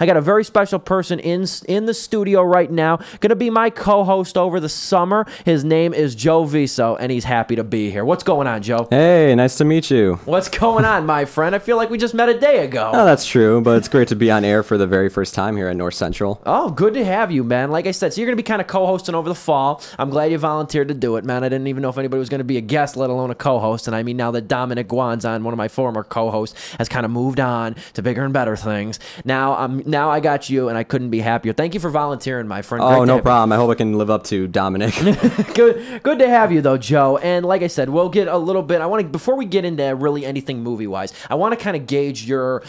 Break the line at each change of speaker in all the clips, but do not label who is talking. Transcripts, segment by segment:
I got a very special person in the studio right now. Going to be my co-host over the summer. His name is Joe Viso, and he's happy to be here. What's going on, Joe?
Hey, nice to meet you.
What's going on, my friend? I feel like we just met a day ago.
Oh, that's true, but it's great to be on air for the very first time here at North Central.
Oh, good to have you, man. Like I said, so you're going to be kind of co-hosting over the fall. I'm glad you volunteered to do it, man. I didn't even know if anybody was going to be a guest, let alone a co-host. And I mean, now that Dominic Guanzon, one of my former co-hosts, has kind of moved on to bigger and better things. Now I got you, and I couldn't be happier. Thank you for volunteering, my friend.
Oh, no problem. I hope I can live up to Dominic.
Good to have you, though, Joe. And like I said, we'll get a little bit. Before we get into really anything movie-wise, I want to kind of gauge your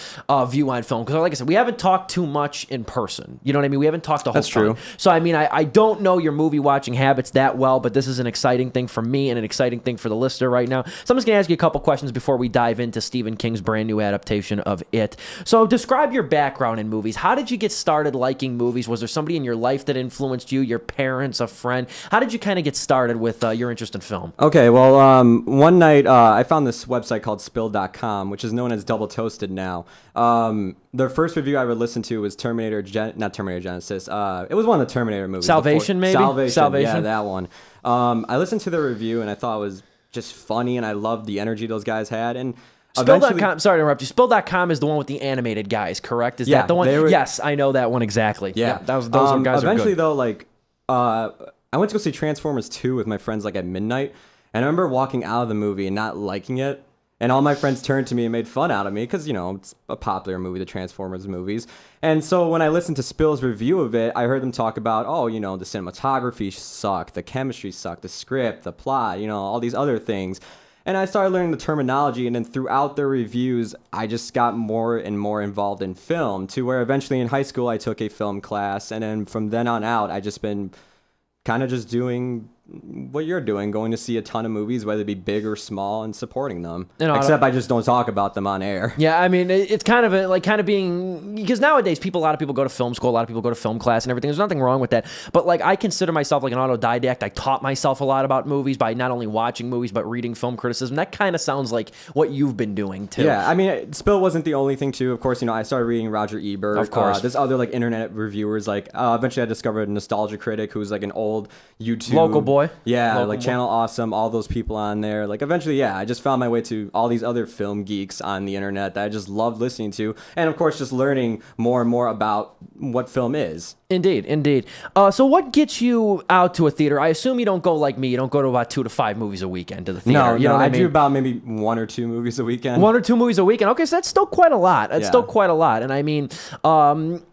view on film, because like I said, we haven't talked too much in person. You know what I mean? We haven't talked the whole time.
That's true.
So I mean, I don't know your movie watching habits that well, but this is an exciting thing for me and an exciting thing for the listener right now. So I'm just going to ask you a couple questions before we dive into Stephen King's brand new adaptation of It. So describe your background in movies. How did you get started liking movies? Was there somebody in your life that influenced you, your parents, a friend? How did you kind of get started with your interest in film?
Okay, well, one night I found this website called Spill.com, which is known as Double Toasted now. The first review I ever listened to was not Terminator Genesis. It was one of the Terminator movies.
Salvation, maybe?
Salvation, yeah, that one. I listened to the review, and I thought it was just funny, and I loved the energy those guys had, and
Spill.com, sorry to interrupt you. Spill.com is the one with the animated guys, correct? Is that the one? Yes, I know that one exactly.
Yeah,
those guys are
eventually,
good.
though, like, I went to go see Transformers 2 with my friends, like, at midnight, and I remember walking out of the movie and not liking it, and all my friends turned to me and made fun out of me, because, you know, it's a popular movie, the Transformers movies. And so when I listened to Spill's review of it, I heard them talk about, oh, you know, the cinematography sucked, the chemistry sucked, the script, the plot, you know, all these other things. And I started learning the terminology, and then throughout their reviews, I just got more and more involved in film, to where eventually in high school I took a film class, and then from then on out, I just been kind of just doing what you're doing, going to see a ton of movies, whether it be big or small, and supporting them. Except I just don't talk about them on air.
Yeah, I mean, it's kind of being, because nowadays a lot of people go to film school, a lot of people go to film class and everything. There's nothing wrong with that. But like, I consider myself like an autodidact. I taught myself a lot about movies by not only watching movies, but reading film criticism. That kind of sounds like what you've been doing too.
Yeah, I mean, Spill wasn't the only thing too. Of course, you know, I started reading Roger Ebert.
Of course.
There's other like internet reviewers. Like eventually I discovered Nostalgia Critic, who's like an old YouTube.
Local boy.
Yeah,
Local
like Channel Awesome, all those people on there. Like eventually, yeah, I just found my way to all these other film geeks on the internet that I just loved listening to. And of course, just learning more and more about what film is.
Indeed, indeed. So what gets you out to a theater? I assume you don't go like me. You don't go to about 2 to 5 movies a weekend to the theater.
No,
you know what I mean?
do about maybe 1 or 2 movies a weekend.
1 or 2 movies a weekend. Okay, so that's still quite a lot. That's still quite a lot. And I mean,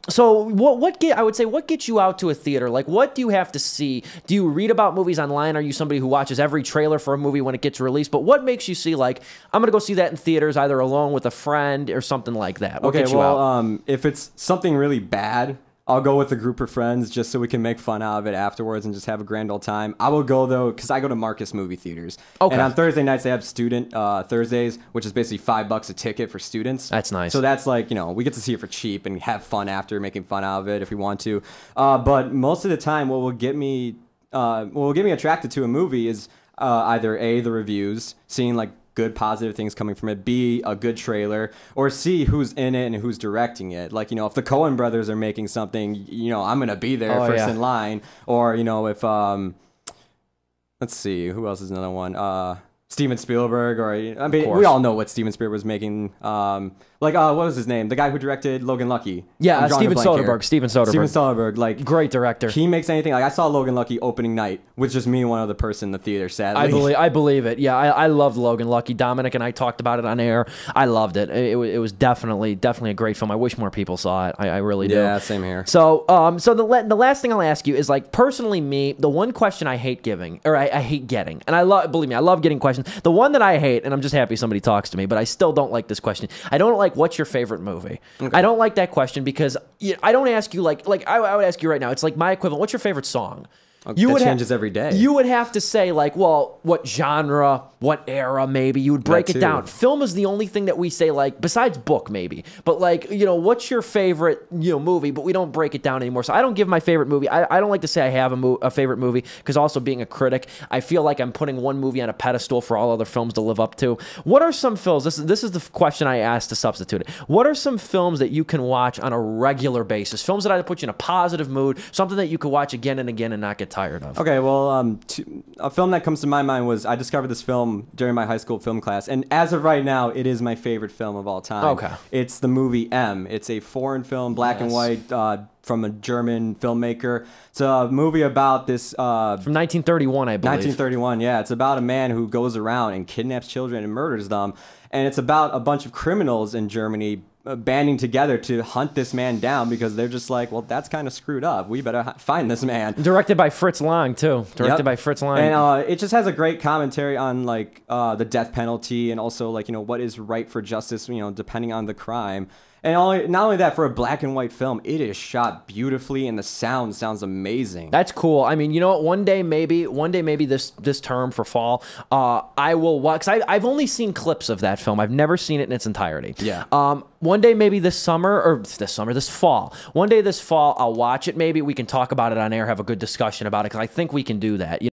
so what gets you out to a theater? Like, what do you have to see? Do you read about movies online? Are you somebody who watches every trailer for a movie when it gets released? But what makes you see, like, I'm going to go see that in theaters, either alone with a friend or something like that? What gets you out?
If it's something really bad, I'll go with a group of friends just so we can make fun out of it afterwards and just have a grand old time. I will go, though, because I go to Marcus movie theaters. Okay. And on Thursday nights, they have student Thursdays, which is basically $5 a ticket for students.
That's nice.
So that's like, you know, we get to see it for cheap and have fun after, making fun out of it if we want to. But most of the time, what will get me attracted to a movie is either A, the reviews, seeing like good positive things coming from it, B, a good trailer, or C, who's in it and who's directing it. Like, you know, if the Coen brothers are making something, you know, I'm gonna be there first in line. Or, you know, if let's see, who else is another one? Steven Spielberg, or I mean, we all know what Steven Spielberg was making. What was his name? The guy who directed Logan Lucky.
Yeah, Steven Soderbergh. Steven
Soderbergh, like,
great director.
He makes anything. Like, I saw Logan Lucky opening night with just me and one other person in the theater. Sadly,
I believe it. Yeah, I loved Logan Lucky. Dominic and I talked about it on air. I loved it. It was definitely a great film. I wish more people saw it. I really do.
Yeah, same here.
So the last thing I'll ask you is, like, personally, me, the one question I hate giving, or I hate getting, and believe me, I love getting questions. The one that I hate, and I'm just happy somebody talks to me, but I still don't like this question. I don't like, what's your favorite movie? Okay. I don't like that question because I don't ask you like I would ask you right now. It's like my equivalent. What's your favorite song?
That changes every day.
You would have to say, like, well, what genre, what era, maybe. You would break it down. Film is the only thing that we say, like, besides book, maybe. But, like, you know, what's your favorite, you know, movie? But we don't break it down anymore. So I don't give my favorite movie. I don't like to say I have a favorite movie, because also being a critic, I feel like I'm putting one movie on a pedestal for all other films to live up to. What are some films? This is the question I asked to substitute it. What are some films that you can watch on a regular basis? Films that either put you in a positive mood, something that you could watch again and again and not get tired of.
Okay, well, a film that comes to my mind was, I discovered this film during my high school film class, and as of right now, it is my favorite film of all time.
Okay.
It's the movie M. It's a foreign film, black and white, from a German filmmaker. It's a movie about this... from
1931, I believe.
1931, yeah. It's about a man who goes around and kidnaps children and murders them, and it's about a bunch of criminals in Germany banding together to hunt this man down, because they're just like, well, that's kind of screwed up. We better find this man.
Directed by Fritz Lang, too. Directed by Fritz Lang.
And it just has a great commentary on, like, the death penalty, and also, like, you know, what is right for justice, you know, depending on the crime. And not only that, for a black and white film, it is shot beautifully, and the sound sounds amazing.
That's cool. I mean, you know what? One day maybe this term for fall, I will watch. Cause I've only seen clips of that film. I've never seen it in its entirety.
Yeah.
One day maybe this fall. One day this fall, I'll watch it. Maybe we can talk about it on air, have a good discussion about it, because I think we can do that.